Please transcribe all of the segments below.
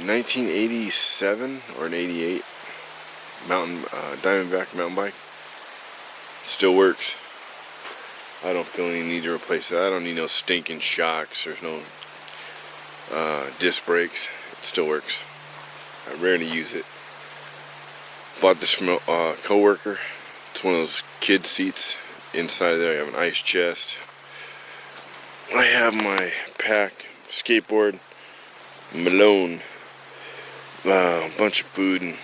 1987 or an 88 Diamondback mountain bike. Still works. I don't feel any need to replace that. I don't need no stinking shocks. There's no disc brakes. It still works. I rarely use it. Bought this from a co-worker. It's one of those kid seats. Inside of there I have an ice chest. I have my pack, skateboard, Melon, a bunch of food, and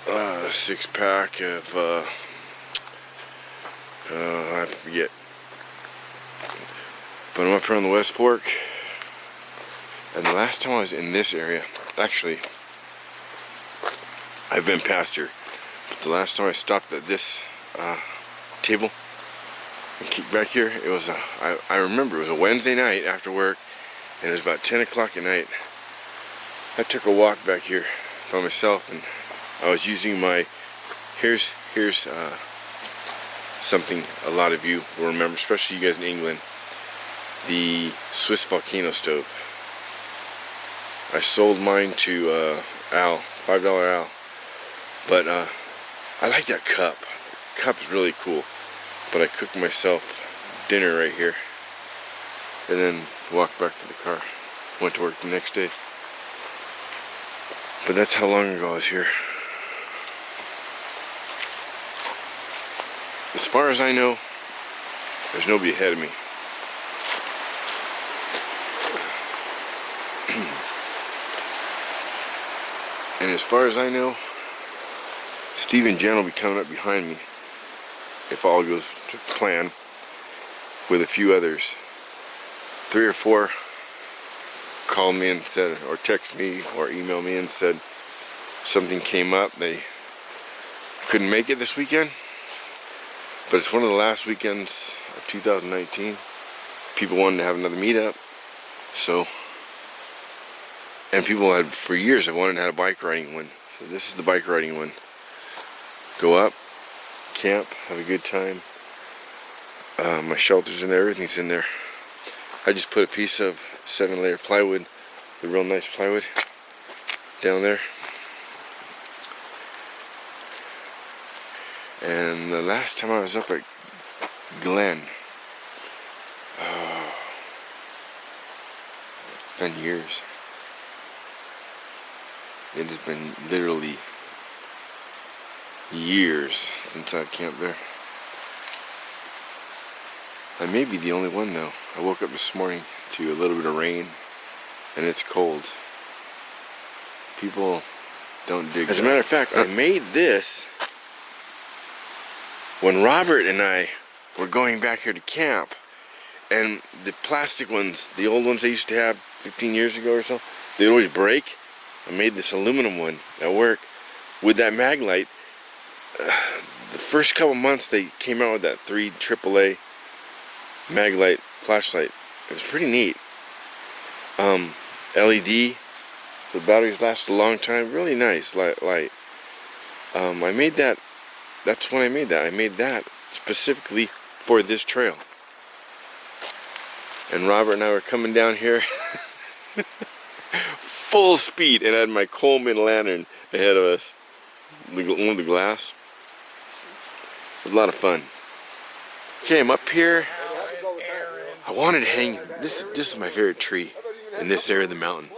a 6-pack of I forget. But I'm up here on the West Fork, and the last time I was in this area, actually, I've been past here, but the last time I stopped at this table and kicked back here, it was I remember it was a Wednesday night after work, and it was about 10 o'clock at night. I took a walk back here by myself, and I was using my, here's something a lot of you will remember, especially you guys in England, the Swiss volcano stove. I sold mine to Al, $5 Al, but I like that cup. The cup is really cool, but I cooked myself dinner right here, and then walked back to the car, went to work the next day. But that's how long ago I was here. As far as I know, there's nobody ahead of me. And as far as I know, Steve and Jen will be coming up behind me, if all goes to plan, with a few others. 3 or 4 called me and said, or text me or email me and said something came up. They couldn't make it this weekend, but it's one of the last weekends of 2019. People wanted to have another meetup, so, and people had for years have wanted to have a bike riding one. So this is the bike riding one. Go up, camp, have a good time. My shelter's in there, everything's in there. I just put a piece of 7-layer plywood, the real nice plywood, down there. And the last time I was up at Glen, it's been years. It has been literally years since I've camped there. I may be the only one though. I woke up this morning to a little bit of rain, and it's cold. People don't dig. As a matter of fact, I made this when Robert and I were going back here to camp, and the plastic ones, the old ones I used to have 15 years ago or so, they'd always break. I made this aluminum one at work with that mag light. The first couple months they came out with that 3 AAA mag light flashlight. It was pretty neat. LED, the batteries last a long time. Really nice light. I made that. That's when I made that. I made that specifically for this trail. And Robert and I were coming down here full speed, and I had my Coleman lantern ahead of us. One of the glass. It was a lot of fun. Okay, I'm up here. I wanted to hang. This is my favorite tree in this area of the mountain.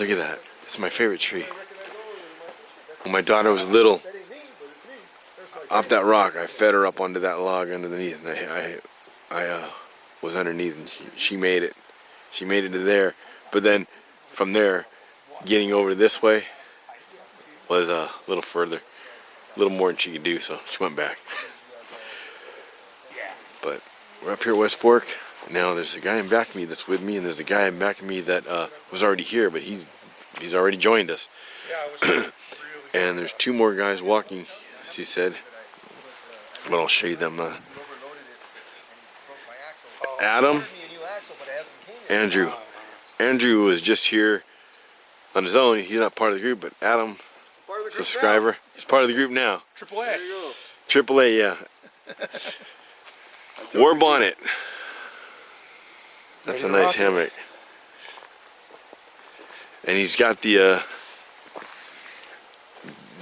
Look at that. It's my favorite tree. When my daughter was little, off that rock, I fed her up onto that log underneath, and I was underneath, and she made it. She made it to there. But then from there, getting over this way was a little further, a little more than she could do, so she went back. But we're up here at West Fork. Now there's a guy in back of me that's with me, and there's a guy in back of me that was already here, but he's already joined us. And there's 2 more guys walking, she said. But I'll show you them. Adam, Andrew. Andrew was just here on his own. He's not part of the group, but Adam, subscriber, he's part of the group now. AAA. AAA, yeah. War bonnet. That's a nice hammock. And he's got the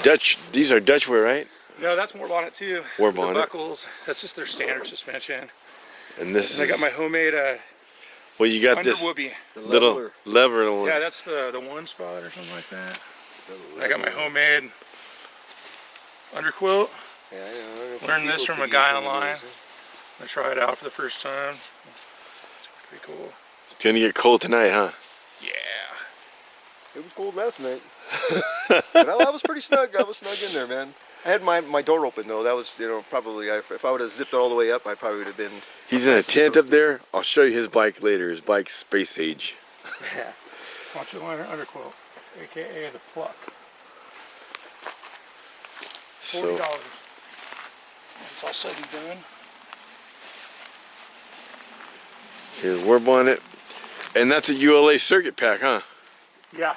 Dutch. These are Dutch wear, right? No, that's War Bonnet too. War The Bonnet. buckles. That's just their standard suspension. And this And I got my homemade well, you got under this whoopee. little lever one. Yeah, that's the one spot or something like that. I got my homemade underquilt. Yeah, I know. Learned this from a guy online. I tried it out for the first time. It's pretty cool. It's gonna get cold tonight, huh? Yeah. It was cold last night. But I was pretty snug. I was snug in there, man. I had my door open though. That was, you know, probably if I would have zipped it all the way up, I probably would have been. He's in a tent up there. I'll show you his bike later. His bike's space age. Yeah. Watch the underquilt, aka the pluck. $40. So It's all said and done. here's War Bonnet, and that's a ULA circuit pack, huh? Yeah.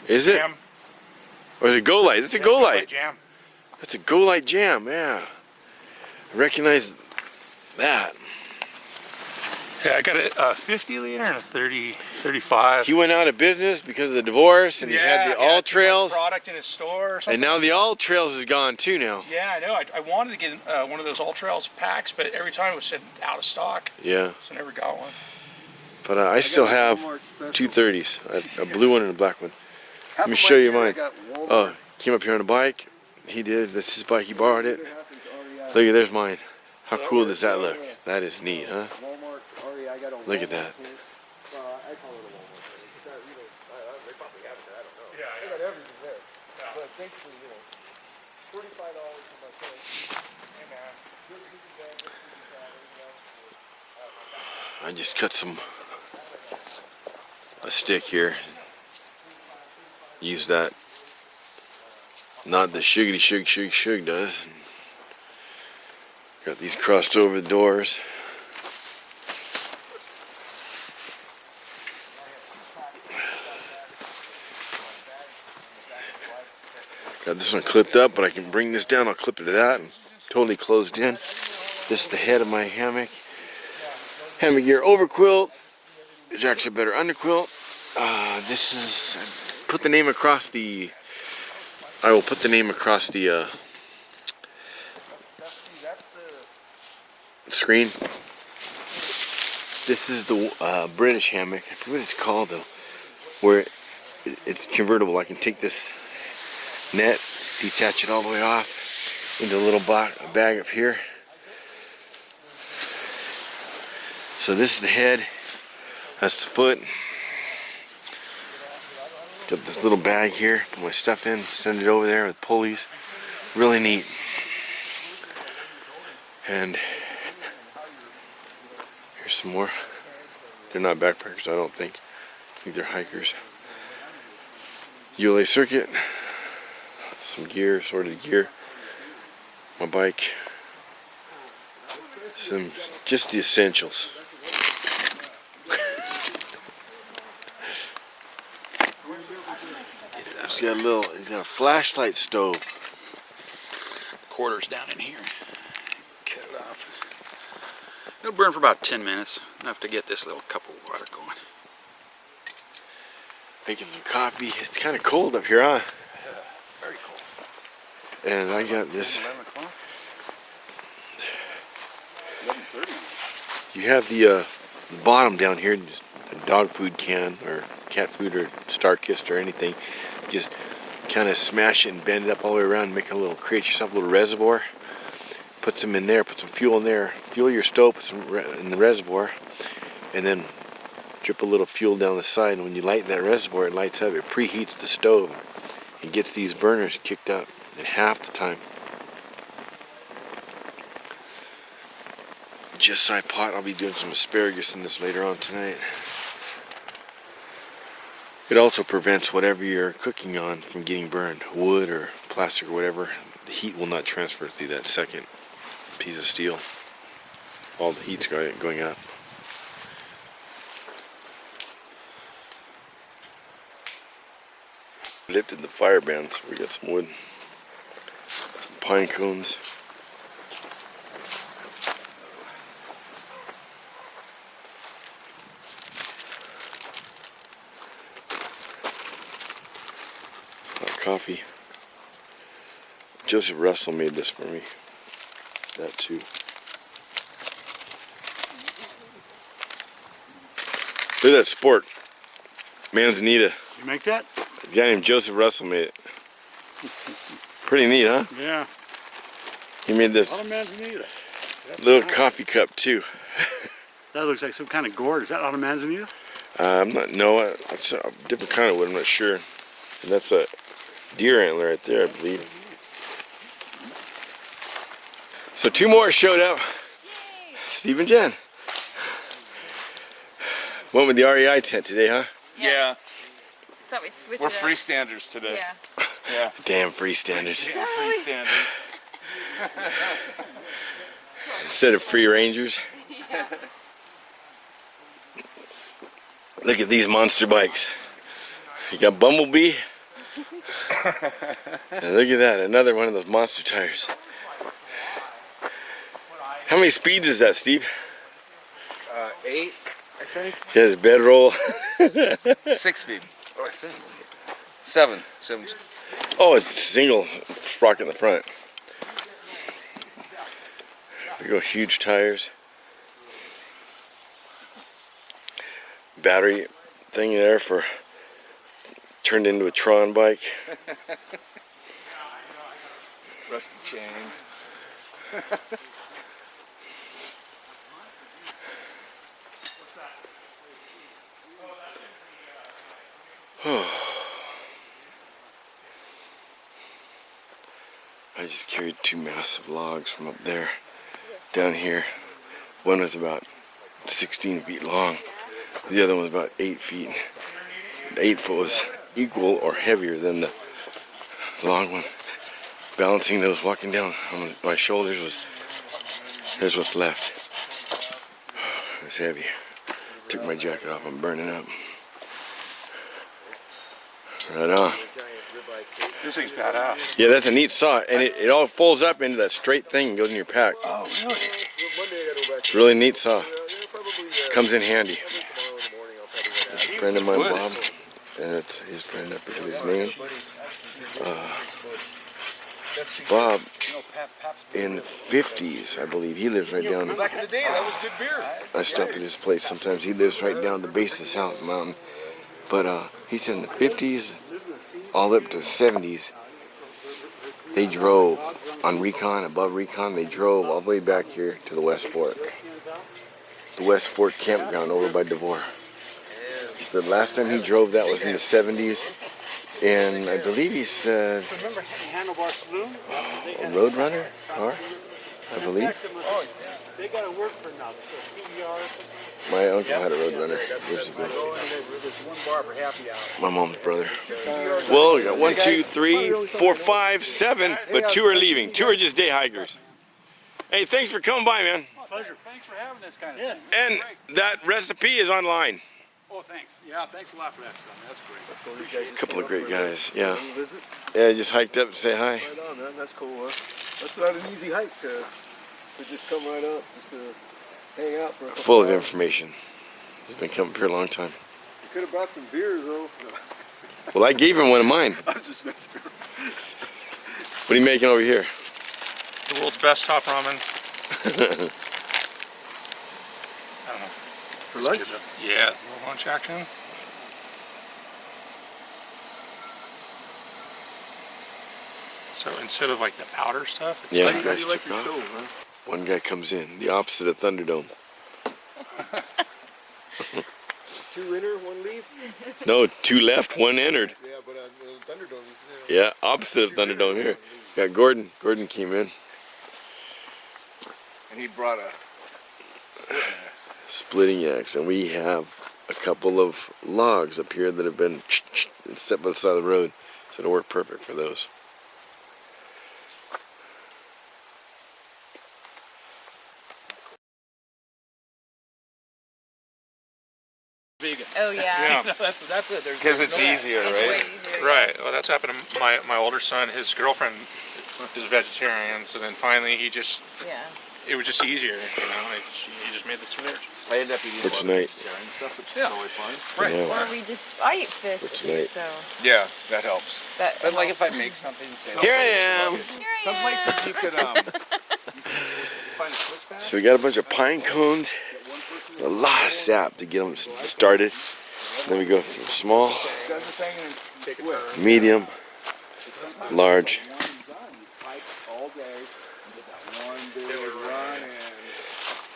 Is it? Jam. Or is it Go Light? That's a Go Light. Jam. That's a Go Light Jam. Yeah. I recognize that. Yeah, I got a 50 liter and a 35. He went out of business because of the divorce, and he had the All Trails. Product in his store or something. And now the All Trails is gone too now. Yeah, I know. I wanted to get one of those All Trails packs, but every time it was sent out of stock. Yeah. So I never got one. But I still have two 30s, a blue one and a black one. Let me show you mine. Oh, came up here on a bike. He did. That's his bike. He borrowed it. Look at, there's mine. How cool does that look? That is neat, huh? Look at that. I just cut a stick here. Use that. Not the shuggy shug does. Got these crossed over the doors. Got this one clipped up, but I can bring this down. I'll clip it to that and totally closed in. This is the head of my hammock. Hammock gear overquilt. It's actually a better underquilt. This is, put the name across the, I will put the name across the screen. This is the British hammock. I forget what it's called though, where it's convertible. I can take this net, detach it all the way off into a little bag up here. So this is the head, that's the foot. Got this little bag here, put my stuff in, send it over there with pulleys. Really neat. And here's some more. They're not backpackers, I don't think. I think they're hikers. ULA circuit. Some gear, assorted gear. My bike. Just the essentials. He's got a flashlight stove. Quarters down in here. Cut it off. It'll burn for about 10 minutes. Enough to get this little cup of water going. Making some coffee. It's kind of cold up here, huh? Yeah, very cold. And I got this. 11 o'clock? 11:30. You have the bottom down here, just a dog food can or cat food or Star-Kissed or anything. Just kind of smash it and bend it up all the way around, make a little, create yourself a little reservoir. Put some in there, put some fuel in there, fuel your stove, put some in the reservoir, and then drip a little fuel down the side. And when you light that reservoir, it lights up, it preheats the stove and gets these burners kicked up in half the time. Just side pot, I'll be doing some asparagus in this later on tonight. It also prevents whatever you're cooking on from getting burned, wood or plastic or whatever. The heat will not transfer through that second piece of steel. All the heat's going up. Lifted the fire band, so we got some wood, some pine cones. coffee. Joseph Russell made this for me. That too. Look at that sport. Manzanita. You make that? A guy named Joseph Russell made it. Pretty neat, huh? Yeah. He made this Manzanita. little coffee cup too. That looks like some kind of gourd. Is that out of Manzanita? I'm not, no, it's a different kind of wood, I'm not sure. And that's a deer antler right there, I believe. So 2 more showed up. Yay. Steve and Jen. Went with the REI tent today, huh? Yeah. Thought we'd switch We're it up. freestanders today. Yeah. Yeah. Damn freestanders. Yeah, freestanders. Instead of free rangers. Yeah. Look at these monster bikes. You got Bumblebee. And look at that, another one of those monster tires. How many speeds is that, Steve? 8, I think. He has bedroll. 6 speed. Oh, I think. 7. 7. Oh, it's single sprocket in the front. We go huge tires. Battery thing there for turned into a Tron bike. Rusty chain. I just carried 2 massive logs from up there down here. One was about 16 feet long. The other one was about 8 feet. The 8-foot was equal or heavier than the long one. Balancing those walking down on my shoulders was, here's what's left. It's heavy. Took my jacket off, I'm burning up. Right on. This thing's badass. Yeah, that's a neat saw, and it all folds up into that straight thing and goes in your pack. Oh, really? It's a really neat saw. Comes in handy. It's a friend of mine, Bob, and it's his friend up here with his name. Bob, in the 50s, I believe, he lives right down. Back in the day, that was good beer. I stop at his place sometimes. He lives right down the base of this house mountain. But he said in the 50s, all up to the 70s, they drove on Recon, above Recon, they drove all the way back here to the West Fork. The West Fork campground over by DeVore. He said the last time he drove that was in the 70s, and I believe he said Remember Handlebar Saloon? a Roadrunner car, I believe. They got to work for now. My uncle had a Roadrunner years ago. My mom's brother. Well, we got 1, 2, 3, 4, 5, 7, but 2 are leaving. 2 are just day hikers. Hey, thanks for coming by, man. Pleasure. Thanks for having this kind of thing. And that recipe is online. Oh, thanks. Yeah, thanks a lot for that stuff. That's great. A couple of great guys, yeah. Yeah, just hiked up to say hi. Right on, man. That's cool, huh? That's not an easy hike to just come right up, just to hang out for a couple Full of hours. information. He's been coming up here a long time. You could have brought some beer, though. Well, I gave him one of mine. I'm just messing around. What are you making over here? The world's best top ramen. I don't know. For lunch? Yeah, little lunch action. So instead of like the powder stuff, it's Yeah, like you guys you like took your off. stove, huh? One guy comes in, the opposite of Thunderdome. 2 enter, 1 leave? No, 2 left, 1 entered. Yeah, but Thunderdome is Yeah, opposite of Thunderdome here. Got Gordon. Gordon came in. And he brought a Splitting axe, and we have a couple of logs up here that have been set by the side of the road, so it'll work perfect for those. Vegan. Oh yeah. That's it. There's because it's easier, It's right? way easier. Right. Well, that's happened to my older son. His girlfriend is vegetarian, so then finally he just Yeah. it was just easier, you know. You just made the switch. I ended up eating For tonight. and stuff, which is Yeah. totally fine. Right. Yeah. Or we just, I eat fish For too, tonight. so Yeah, that helps. that. But like if I make something, say, Here I am. some places you could find a switch pad. So we got a bunch of pine cones, a lot of sap to get them started. Then we go from small, medium, large.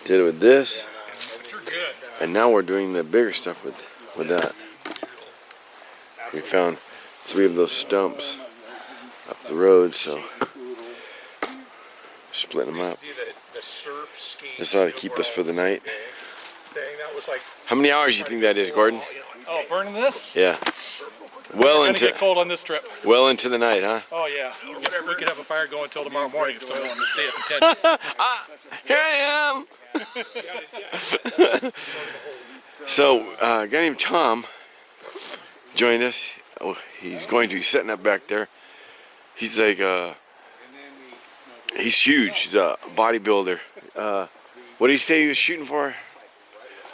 Did it with this, You're good. and now we're doing the bigger stuff with that. We found 3 of those stumps up the road, so splitting them up. Do the surf ski. This ought to keep us for the night. Thing that was like, How many hours do you think that is, Gordon? oh, burning this? Yeah. Well Gonna into get cold on this trip. the night, huh? Oh yeah, we could have a fire going until tomorrow morning if someone wanted to stay up and tent. Here I am. So, a guy named Tom joined us. Oh, he's setting up back there. He's like, he's huge. He's a bodybuilder. What did he say he was shooting for?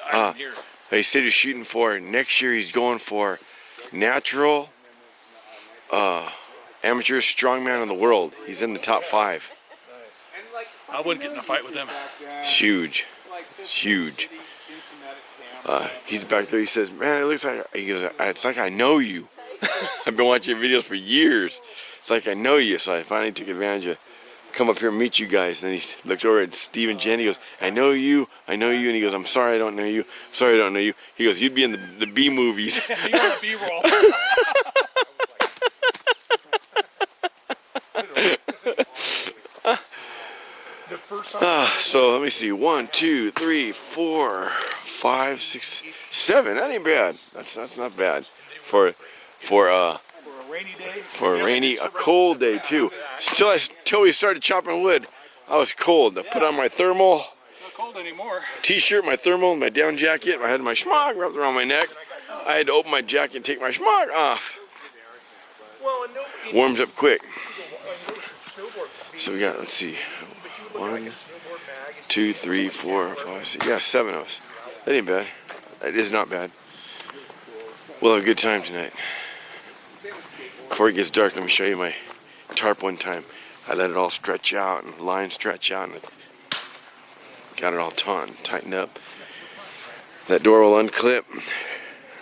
I didn't hear. He said he was shooting for next year. He's going for natural amateur strongman in the world. He's in the top 5. I wouldn't get in a fight with him. It's huge. It's huge. He's back there. He says, "Man, it looks like," he goes, "it's like I know you." I've been watching your videos for years. It's like I know you. So I finally took advantage of come up here and meet you guys. And then he looks over at Steve and Jen. He goes, I know you. And he goes, I'm sorry I don't know you. I'm sorry I don't know you. He goes, you'd be in the B movies. You're on the B-roll. So let me see. 1, 2, 3, 4, 5, 6, 7. That ain't bad. That's not bad for a rainy, a cold day too. Till we started chopping wood, I was cold. I put on my thermal Not cold anymore. t-shirt, my thermal, my down jacket. I had my schmuck wrapped around my neck. I had to open my jacket and take my schmuck off. Warms up quick. So we got, let's see, 1, 2, 3, 4, 5, 6. Yeah, 7 of us. That ain't bad. That is not bad. We'll have a good time tonight. Before it gets dark, let me show you my tarp one time. I let it all stretch out and line stretch out and got it all tightened up. That door will unclip.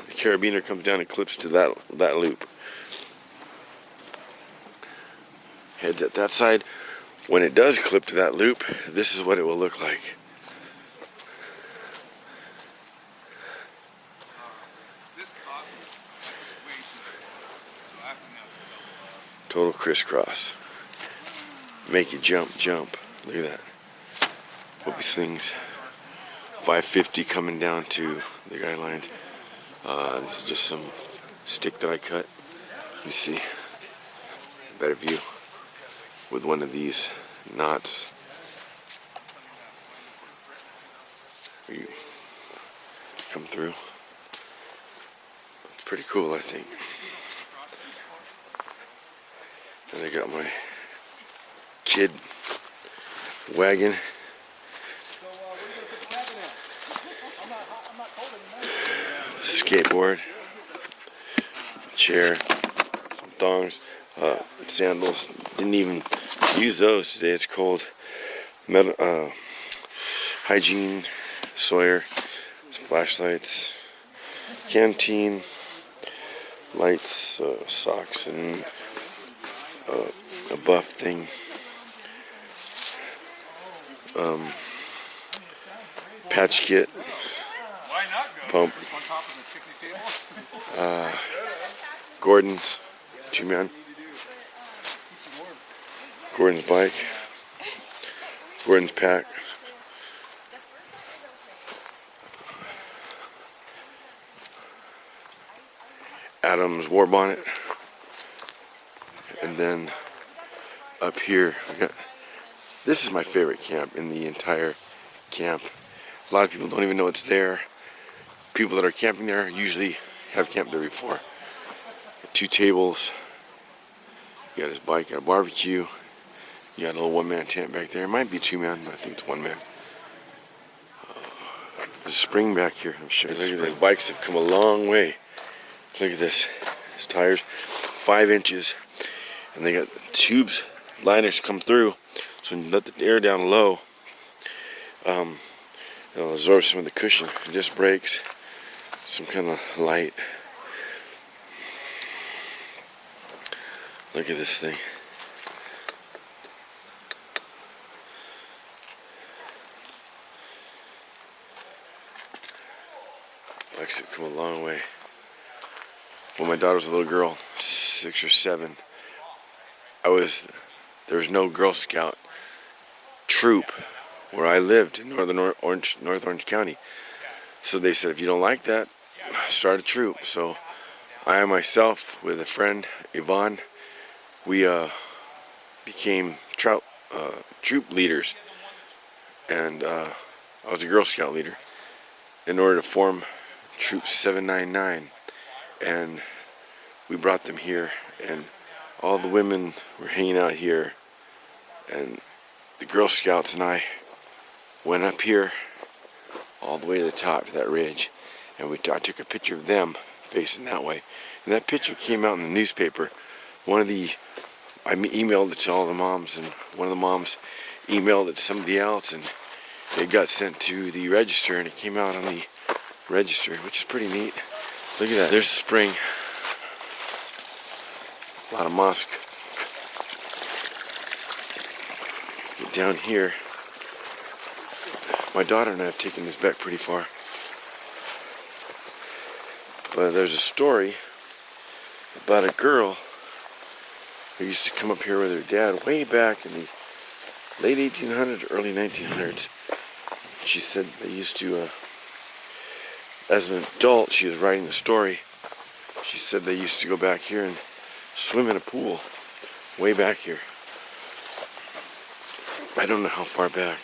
The carabiner comes down and clips to that loop. Heads at that side. When it does clip to that loop, this is what it will look like. Total crisscross. Make you jump. Look at that. Hope these things. 550 coming down to the guidelines. This is just some stick that I cut. You see. Better view with one of these knots. You come through. It's pretty cool, I think. And I got my kid wagon. Skateboard. Chair. Some thongs. Sandals. Didn't even use those today. It's cold. Hygiene. Sawyer. Some flashlights. Canteen. Lights. Socks and a buff thing. Patch kit. Pump. Gordon's 2-man. Gordon's bike. Gordon's pack. Adam's war bonnet. And then up here, this is my favorite camp in the entire camp. A lot of people don't even know it's there. People that are camping there usually have camped there before. 2 tables. You got his bike, got a barbecue, You got a little one-man tent back there. It might be two-man, but I think it's one-man. There's a spring back here. I'm sure. Look at the bikes have come a long way. Look at this. These tires, 5 inches, and they got tubes, liners come through. So when you let the air down low, it'll absorb some of the cushion. It just brakes. Some kind of light. Look at this thing. Bikes have come a long way. When my daughter was a little girl, 6 or 7, there was no Girl Scout troop where I lived in North Orange County. So they said, if you don't like that, start a troop. So I myself, with a friend, Yvonne, we became troop leaders. And I was a Girl Scout leader in order to form Troop 799. And we brought them here, and all the women were hanging out here, and the Girl Scouts and I went up here all the way to the top to that ridge, and I took a picture of them facing that way, and that picture came out in the newspaper. I emailed it to all the moms, and one of the moms emailed it to somebody else, and it got sent to the register, and it came out on the register, which is pretty neat. Look at that. There's the spring. A lot of moss. Get down here. My daughter and I have taken this back pretty far. But there's a story about a girl who used to come up here with her dad way back in the late 1800s, early 1900s. She said they used to, as an adult, she was writing the story. She said they used to go back here and swim in a pool way back here. I don't know how far back.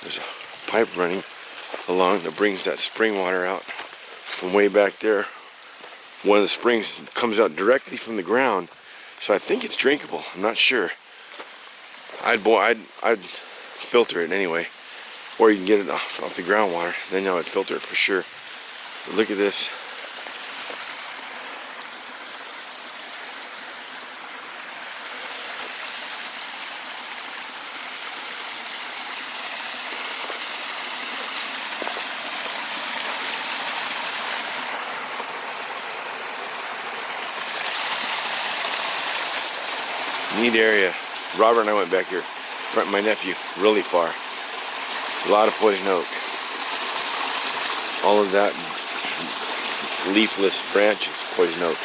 There's a pipe running along that brings that spring water out from way back there. One of the springs comes out directly from the ground, so I think it's drinkable. I'm not sure. I'd filter it anyway, or you can get it off the groundwater. Then I would filter it for sure. But look at this. Neat area. Robert and I went back here, my nephew, really far. A lot of poison oak. All of that leafless branches, poison oak.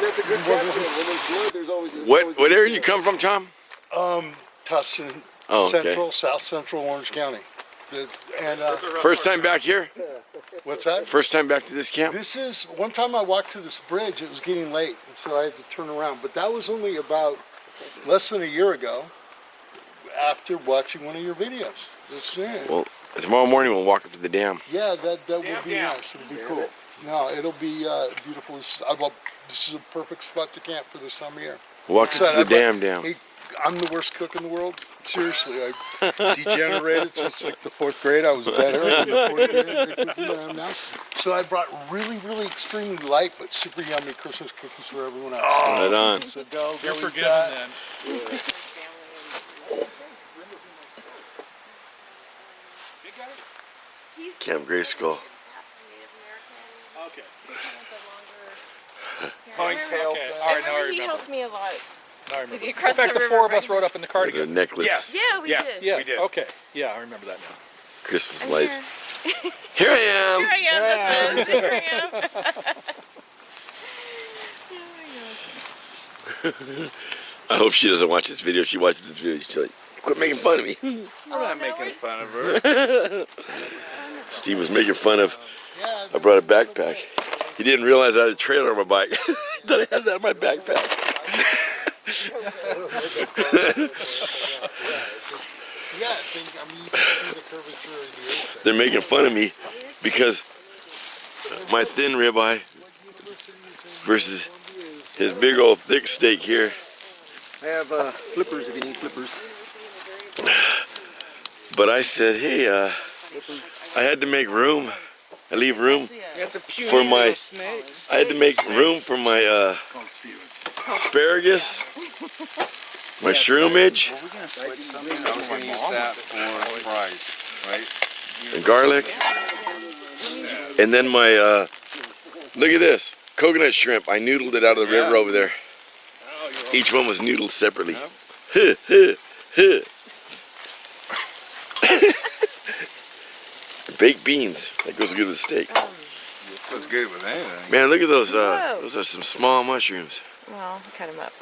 That's a good captain. When there's blood, there's always What area you come from, Tom? Tustin, Oh, okay. South Central Orange County. First time back here? What's that? First time back to this camp? This is, one time I walked to this bridge, it was getting late, so I had to turn around. But that was only about less than a year ago after watching one of your videos. Well, tomorrow morning we'll walk up to the dam. Yeah, that would be nice. It'll be cool. No, it'll be beautiful. This is a perfect spot to camp for this time of year. We'll walk up to the dam. Hey, I'm the worst cook in the world. Seriously, I degenerated since like the 4th grade. I was better in the 4th grade than I am now. So I brought really, really extremely light but super yummy Christmas cookies for everyone else. Right on. So go You're eat forgiven that. then. Camp Gray Skull. Okay. Ponytail. Okay. All right, now I He remember. helped me a lot. Now I remember. You In crossed fact, the the river 4 of us right rode up in the car The together. necklace. Yes. Yeah, we Yes. did. Yes. We did. Okay. Yeah, I remember that now. Christmas I'm lights. here. Here I am. Here I am. This is. Here I am. Oh my gosh. I hope she doesn't watch this video. If she watches this video, she's like, quit making fun of me. I'm not making fun of her. Steve was making fun of, I brought a backpack. He didn't realize I had a trailer on my bike. He thought I had that in my backpack. Yeah, I mean, you can see the curvature of the earth. They're making fun of me because my thin ribeye versus his big old thick steak here. I have flippers if you need flippers. But I said, hey, I had to make room. I leave room for my. I had to make room for my asparagus, my shroomage, We're gonna switch something. I was gonna use that for fries, right? and garlic, and then my. Look at this coconut shrimp. I noodled it out of the river over there. Each one was noodled separately. Huh, huh, huh. Baked beans. That goes good with steak. Goes good with anything. Man, look at those. Those are some small mushrooms. Well, cut them up.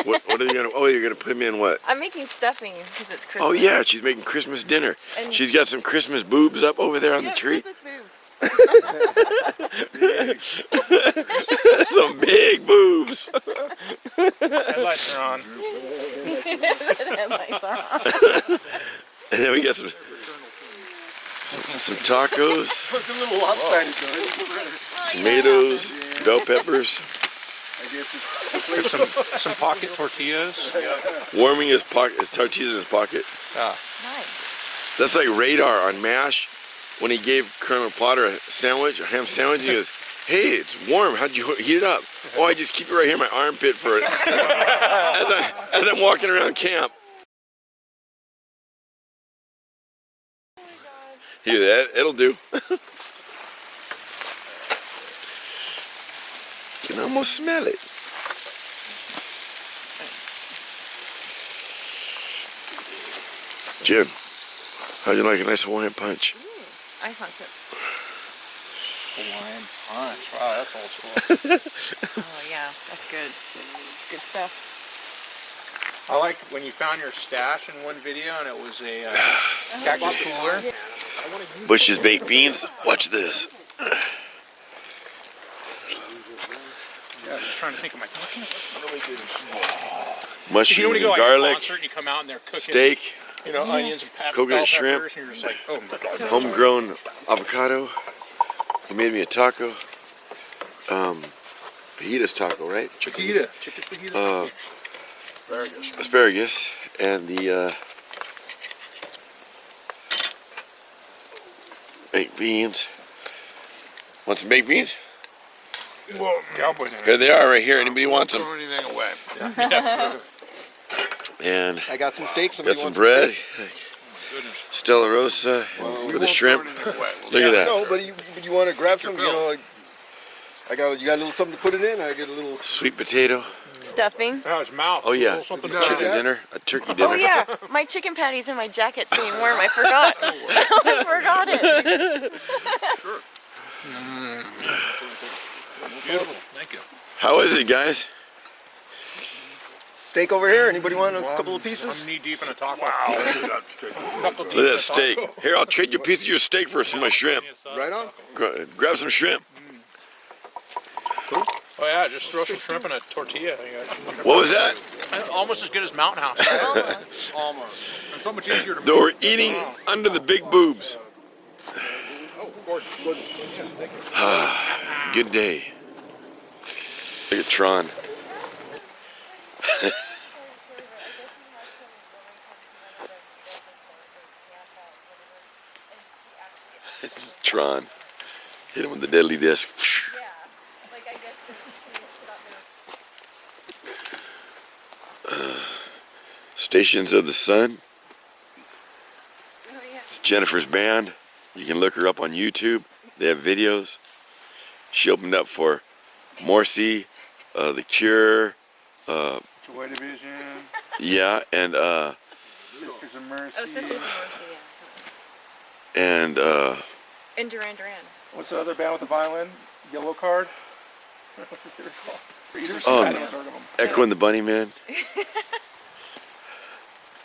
What are you gonna? Oh, you're gonna put them in what? I'm making stuffing because it's Christmas. Oh yeah, she's making Christmas dinner. And She's got some Christmas boobs up over there on the tree. Christmas boobs. Some big boobs. Headlights are on. Headlights are on. And then we got some tacos, It's a little lopsided, tomatoes, bell peppers. I guess it's Some pocket tortillas. Warming his tortillas in his pocket. Nice. That's like radar on MASH. When he gave Colonel Potter a sandwich, a ham sandwich, he goes, "Hey, it's warm. How'd you heat it up?" "Oh, I just keep it right here in my armpit for it as I'm walking around camp." Hear that? It'll do. You can almost smell it. Jen, how'd you like a nice Hawaiian punch? I just want to sip. Hawaiian punch. Wow, that's old school. Oh yeah, that's good. Good stuff. I like when you found your stash in one video and it was a cactus cooler. Bush's baked beans. Watch this. Yeah, I'm just trying to think of my really good. Mushrooms You know when you go and like, to a garlic, concert and you come out and they're cooking, steak, you know, onions and Coconut bell shrimp. peppers, and you're just like, oh my god. homegrown avocado. He made me a taco. Fajitas taco, right? Chiquita. Chicken fajita. Asparagus and the baked beans. Want some baked beans? Cowboy dinner. Here they are right here. Anybody want some? Throw anything away. And I got some steaks. got Somebody some wants bread. Goodness. Stella Rosa for the shrimp. Look at that. No, but you want to grab some? You know, you got a little something to put it in. I get a little. Sweet potato. Stuffing. Oh, his mouth. Oh yeah. A little something Chicken dinner. A turkey dinner. Oh yeah, my chicken patty's in my jacket staying warm. I forgot. I almost forgot it. Beautiful. Thank you. How is it, guys? Steak over here. Anybody want a couple of pieces? I'm knee deep in a taco. Look at that steak. Here, I'll trade you a piece of your steak for some of my shrimp. Right on. Grab some shrimp. Oh yeah, just throw some shrimp in a tortilla. What was that? Almost as good as Mountain House. Almost. It's so much easier to They were eating under the big boobs. Good day. Look at Tron. Tron. Hit him with the deadly disc. Stations of the Sun. It's Jennifer's band. You can look her up on YouTube. They have videos. She opened up for Morrissey, The Cure, Joy Division, yeah, and Sisters of Mercy. Oh, Sisters of Mercy, yeah. and And Duran Duran. What's the other band with the violin? Yellow Card? Echo and the Bunnymen.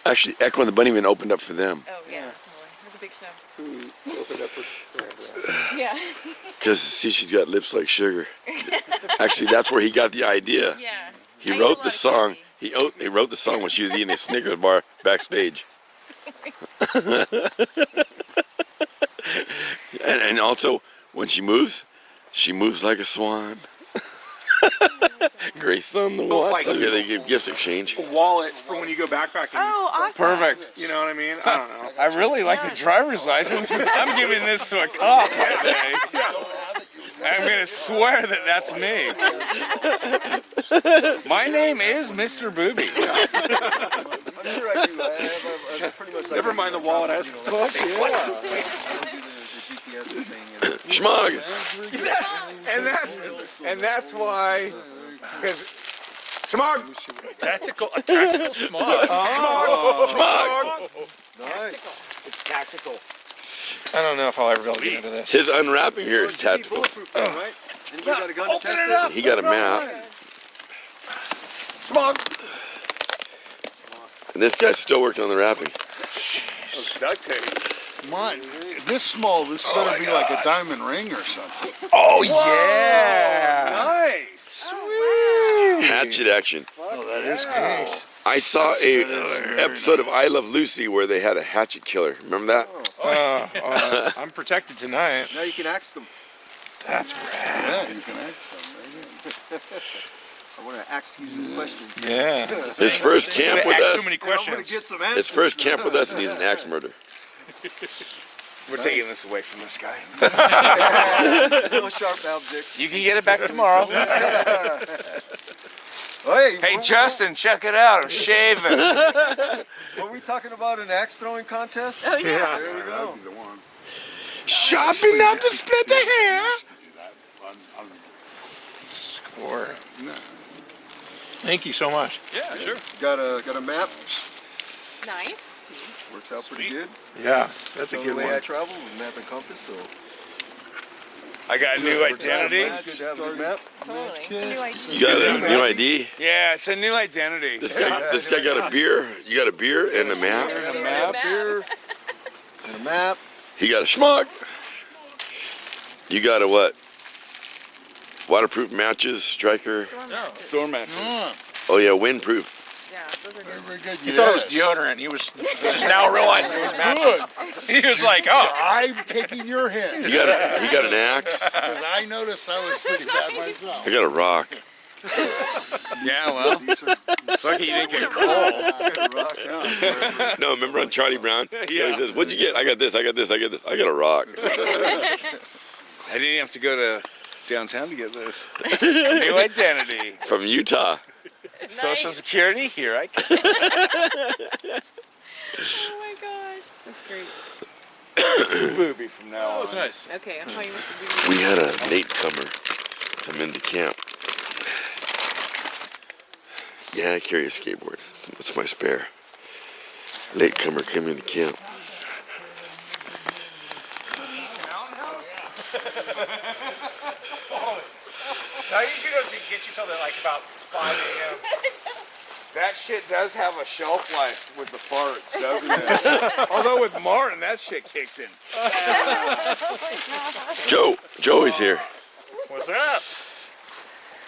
Actually, Echo and the Bunnymen opened up for them. Oh yeah, totally. It was a big show. Who opened up for Yeah. Because, see, she's got lips like sugar. Actually, that's where he got the idea. Yeah. He I wrote eat a the lot of song. candy. He wrote the song when she was eating a Snickers bar backstage. and also, when she moves like a swan. Grace on the Like- watch. Okay, they give gift exchange. A wallet for when you go backpacking. Oh, awesome. Perfect. You know what I mean? I don't know. I really like the driver's license. I'm giving this to a cop one day. I'm gonna swear that that's me. My name is Mr. Booby. I'm sure I do. I pretty much like Never mind the wallet. I was What's his name? The GPS thing. Schmog. and that's why, because smog. A tactical smog. Nice. It's tactical. I don't know if I'll ever be able to get into this. His unwrapping here is tactical. Bulletproof, right? And you got a gun to test it? He got a map. Smog. And this guy's still working on the wrapping. Duct tape. Mine, this small, this better be like a diamond ring or something. Oh yeah! Nice. Hatchet action. Oh, that is cool. I saw a episode of I Love Lucy where they had a hatchet killer. Remember that? I'm protected tonight. Now you can axe them. That's rad. Yeah, you can act something. I want to ask you some questions. Yeah. His first camp with So us. many I'm going to questions. get some His answers. first camp with us, and he's an axe murderer. We're taking this away from this guy. No sharp objects. You can get it back tomorrow. Oh, hey, Hey Justin, check it out. I'm shaving. were we talking about an axe throwing contest? Oh, yeah. There we go. The one. Sharp enough to split the hair. Or, thank you so much. Yeah, sure. Got a map. Nice. Works out pretty good. Yeah, that's a So good the way I one. travel with map and compass, so I got a new identity. it's good to have a good map. Totally. New idea. You got a new ID. Yeah, it's a new identity. This guy got a beer. You got a beer and a map. And a map here. And a map. He got a schmuck. You got a what? Waterproof matches, striker. Storm matches. Oh yeah, windproof. Yeah, those are good. Very good. He thought it was deodorant. He was just now realized it was matches. He was like, oh. I'm taking your hint. He got an axe. Because I noticed I was pretty bad myself. I got a rock. Yeah, well, it's lucky you didn't get coal. No, remember on Charlie Brown? Yeah. He says, "What'd you get? I got this. I got this. I got this. I got a rock." I didn't have to go to downtown to get this. New identity. From Utah. Social Security, here I come. Oh my gosh. That's great. Booby from now on. That's nice. Okay, I'll call you Mr. Booty. We had a latecomer come into camp. Yeah, I carry a skateboard. It's my spare. Latecomer came into camp. Now you can get you till like about 5 a.m. That shit does have a shelf life with the farts, doesn't it? Although with Martin, that shit kicks in. Joey's here. What's up?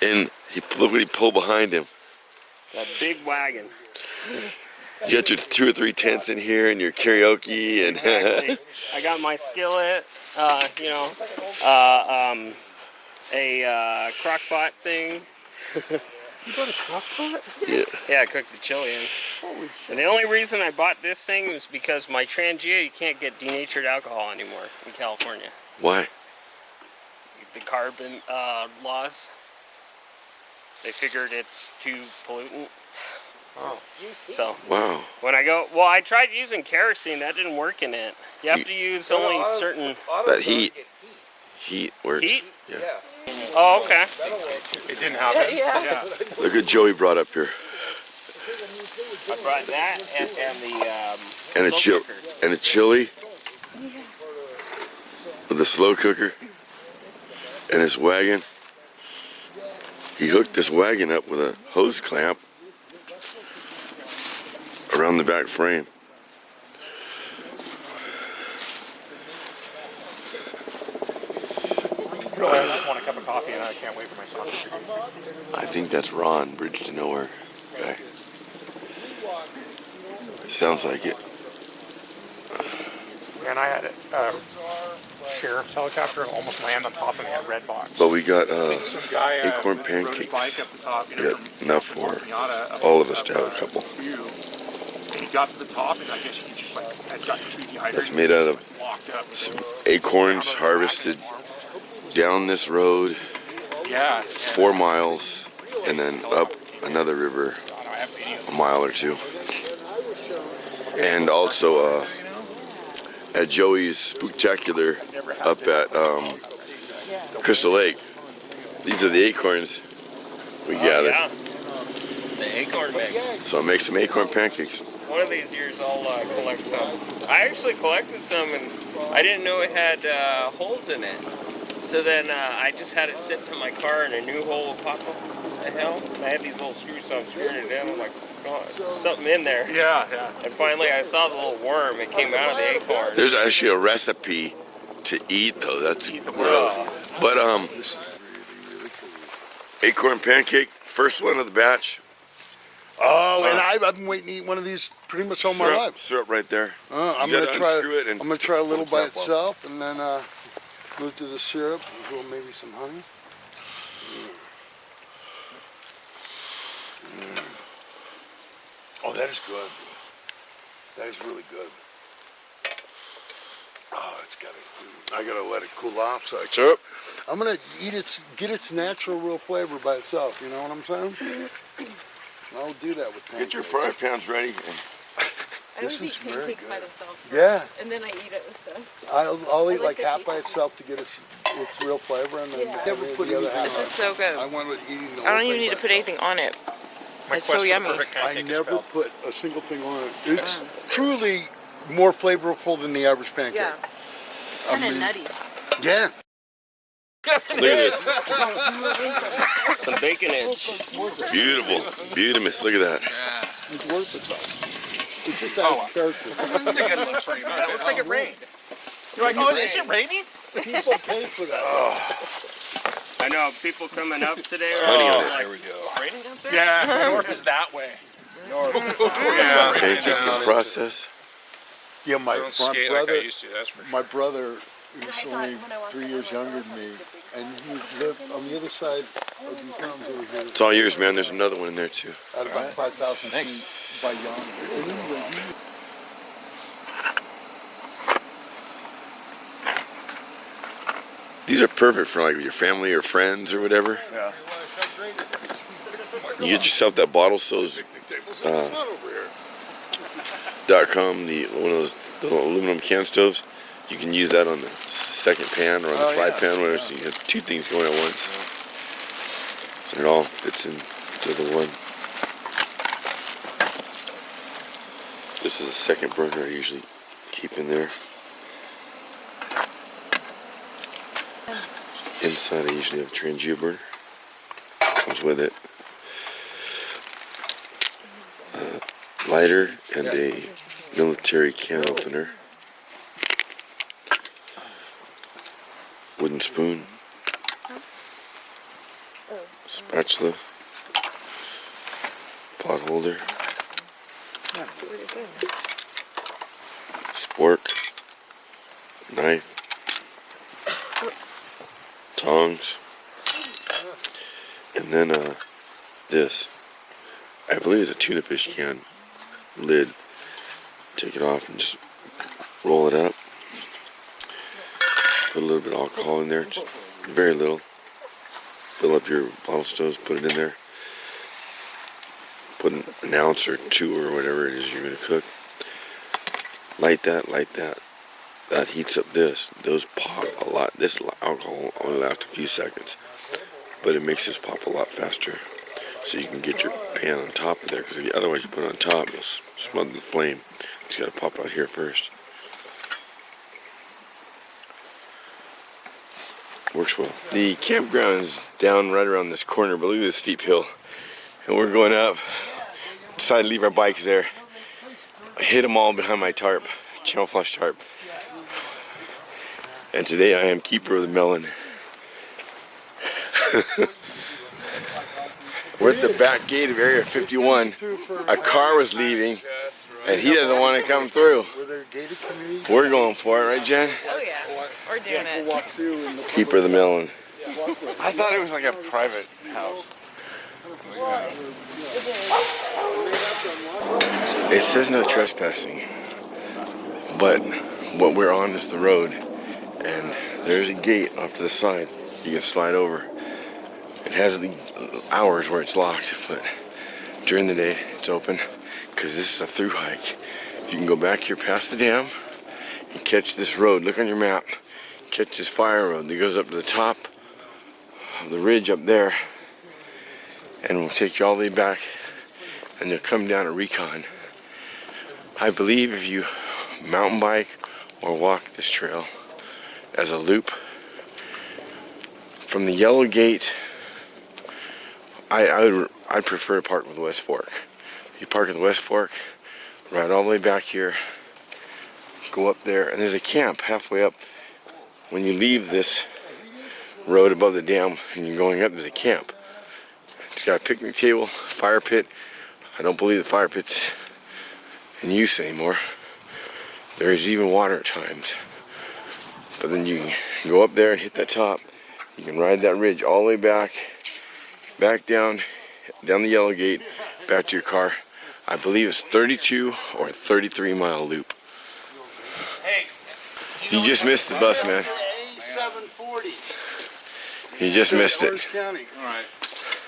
And look what he pulled behind him. That big wagon. You got your 2 or 3 tents in here and your karaoke and Exactly. I got my skillet, a crock pot thing. You got a crock pot? yeah. Yeah, I cooked the chili in. And the only reason I bought this thing was because my Trangia, you can't get denatured alcohol anymore in California. Why? The carbon laws. They figured it's too pollutant. Oh. So Wow. when I I tried using kerosene. That didn't work in it. You have to use only certain. That heat works. Heat? Yeah. Oh, okay. It didn't happen. Yeah. Look at Joey brought up here. I brought that and the And a slow chill cooker. and a chili with a slow cooker and his wagon. He hooked this wagon up with a hose clamp around the back frame. I just want a cup of coffee and I can't wait for my sausage. I think that's Ron, Bridge to Nowhere guy. Sounds like it. And I had a sheriff's helicopter almost land on top of me at Red Box. But we got Some guy acorn rode his pancakes. bike up the top, We got enough for all of us to have a couple. And he got to the top, and I guess he just like had gotten too dehydrated. That's made out of Locked up. some acorns harvested down this road Yeah. 4 miles and then up another river a mile or two. And also at Joey's Spooktacular up at Crystal Lake. These are the acorns we gathered. Yeah. The acorn mix. So I'll make some acorn pancakes. One of these years I'll collect some. I actually collected some and I didn't know it had holes in it. So then I just had it sitting in my car and a new hole would pop up. What the hell? And I had these little screws, so I'm screwing it in. I'm like, God, there's something in there. Yeah, yeah. And finally I saw the little worm. It came out of the acorn. There's actually a recipe to eat though. That's gross. But acorn pancake, first one of the batch. Oh, and I've been waiting to eat one of these pretty much all my life. Syrup right there. I'm You gonna gotta try. unscrew it and I'm gonna try a little by cap off. itself, and then move to the syrup. Well, maybe some honey. Oh, that is good. That is really good. Oh, it's gotta. I gotta let it cool off so I can. Syrup. I'm gonna get its natural, real flavor by itself. You know what I'm saying? I'll do that with pancakes. Get your fry pans ready. I This always is eat very pancakes by good. themselves first, Yeah. and then I eat it with them. I'll eat like like the half by taste. itself to get its real flavor, and then Yeah. never put the other half. This is so good. I want it eating the I whole don't even thing need to by put anything on it. My It's so quest for the yummy. perfect itself. I pancake is never failed. put a single thing on it. It's truly more flavorful than the average pancake. Yeah. Kind of nutty. Yeah. Look at this. Some bacon in. Beautiful. Beautimous. Look at that. It's worth it though. It's just out of character. That's a good look for you, man. It looks like it rained. You're like, oh, is it raining? People pay for that. I know people coming up today are Honey on it. like, we go. Raining down there? Yeah, north is that way. north. Yeah. Pancake process. Yeah, I don't skate like I used to, that's for sure. my brother, he's only 3 years younger than me, and he lived on the other side of these mountains over here. It's all yours, man. There's another one in there too. At about 5,000 Thanks. feet by yonder. And anyway, These are perfect for like your family or friends or whatever. Yeah. You get yourself that bottle so's it's not over here. .com, one of those little aluminum can stoves. You can use that on the second pan or on the fry pan, whatever. So you have two things going at once. And it all fits into the one. This is the second burner I usually keep in there. Inside I usually have a Trangia burner. Comes with it. Lighter and a military can opener. Wooden spoon. Spatula. Pot holder. Spork. Knife. Tongs. And then this. I believe it's a tuna fish can lid. Take it off and just roll it up. Put a little bit of alcohol in there, just very little. Fill up your bottle stoves, put it in there. Put an ounce or two or whatever it is you're going to cook. Light that, light that. That heats up this. Those pop a lot. This alcohol only lasts a few seconds, but it makes this pop a lot faster. So you can get your pan on top of there, because otherwise you put it on top, you'll smother the flame. It's got to pop out here first. Works well. The campground is down right around this corner, but look at this steep hill. And we're going up. Decided to leave our bikes there. I hid them all behind my tarp, camouflage tarp. And today I am keeper of the Melon. We're at the back gate of Area 51. A car was leaving, and he doesn't want to come through. Were there gated communities We're going for it, right, Jen? Oh yeah, we're doing it. Walk through and Keeper of the Melon. I thought it was like a private house. It says no trespassing, but what we're on is the road, and there's a gate off to the side. You can slide over. It has hours where it's locked, but during the day it's open because this is a through hike. You can go back here past the dam and catch this road. Look on your map. Catch this fire road that goes up to the top of the ridge up there, and we'll take you all the way back, and you'll come down a recon. I believe if you mountain bike or walk this trail as a loop from the yellow gate, I'd prefer to park with the West Fork. You park at the West Fork, ride all the way back here, go up there, and there's a camp halfway up. When you leave this road above the dam and you're going up, there's a camp. It's got a picnic table, fire pit. I don't believe the fire pit's in use anymore. There is even water at times. But then you can go up there and hit that top. You can ride that ridge all the way back down the yellow gate, back to your car. I believe it's 32 or 33 mile loop. Hey, You just missed the bus, man. A740. You just missed it. Orange County. All right.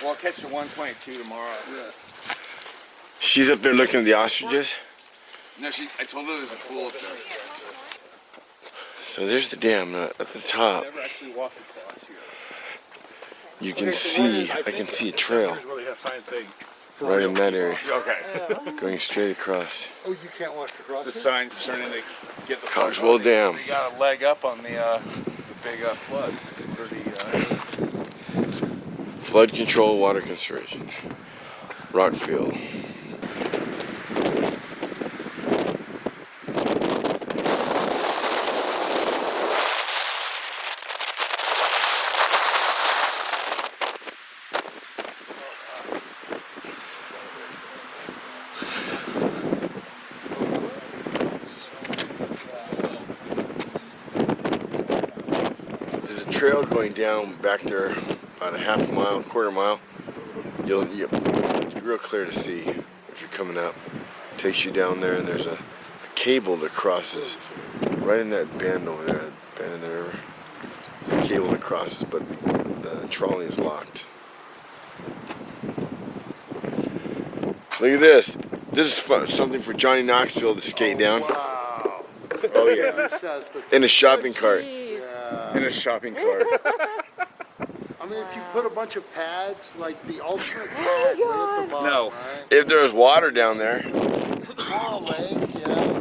Well, I'll catch the 122 tomorrow. Yeah. She's up there looking at the ostriches. No, I told her there's a pool up there. So there's the dam at the top. Never actually walked across here. You can see, I can see a trail Here's where they have signs saying, for right real. in that area, Okay. going straight across. Oh, you can't walk across The it? sign's starting to get the Cogswell Dam. We got a leg up on the big flood. Or the, Flood control, water conservation. Rockfield. There's a trail going down back there about a half mile, quarter mile. You'll be real clear to see if you're coming up. Takes you down there, and there's a cable that crosses right in that bend over there, bend in the river. There's a cable that crosses, but the trolley is locked. Look at this. This is something for Johnny Knoxville to skate down. Wow. Oh yeah, This has the- in a shopping cart. Yeah. in a shopping cart. I mean, if you put a bunch of pads, like the ultimate pad right at the bottom, No. right? If there was water down there. Small lake, yeah.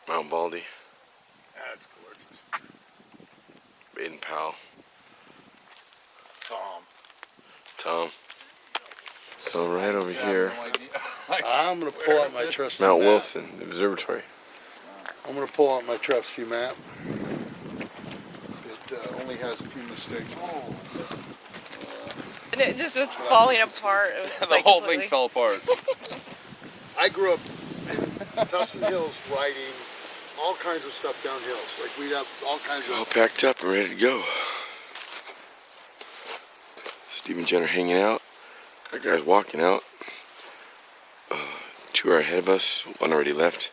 Mount Baldy, That's gorgeous. Baden Powell, Tom. So right over here, I'm going to pull out my trusty Mount map. Wilson Observatory. I'm going to pull out my trusty map. It only has a few mistakes. And it just was falling apart. It was The like whole thing completely- fell apart. I grew up in Tustin Hills riding all kinds of stuff down hills. Like we'd have all kinds All of... packed up and ready to go. Steve and Jen are hanging out. That guy's walking out. 2 are ahead of us. 1 already left.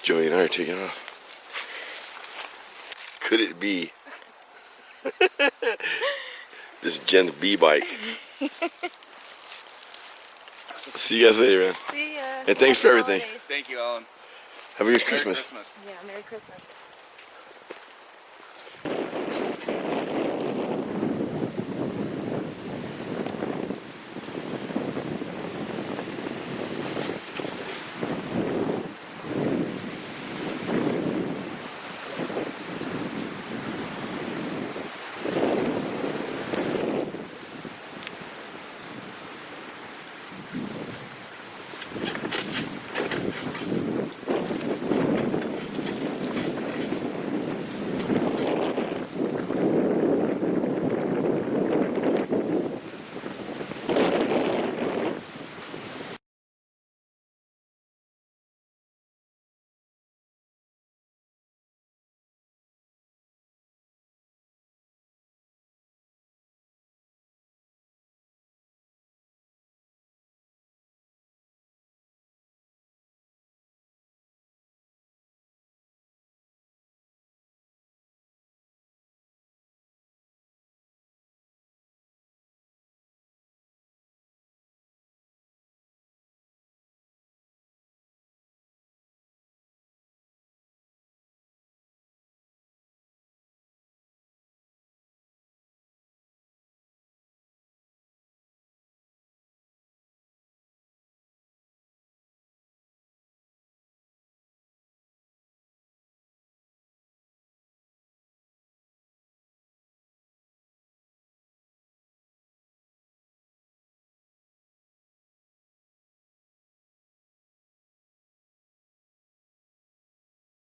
Joey and I are taking off. Could it be? This is Jen's B bike. See you guys later, man. See ya. And thanks for Happy everything. holidays. Thank you, Alan. Have a good Merry Christmas. Christmas. Yeah, Merry Christmas.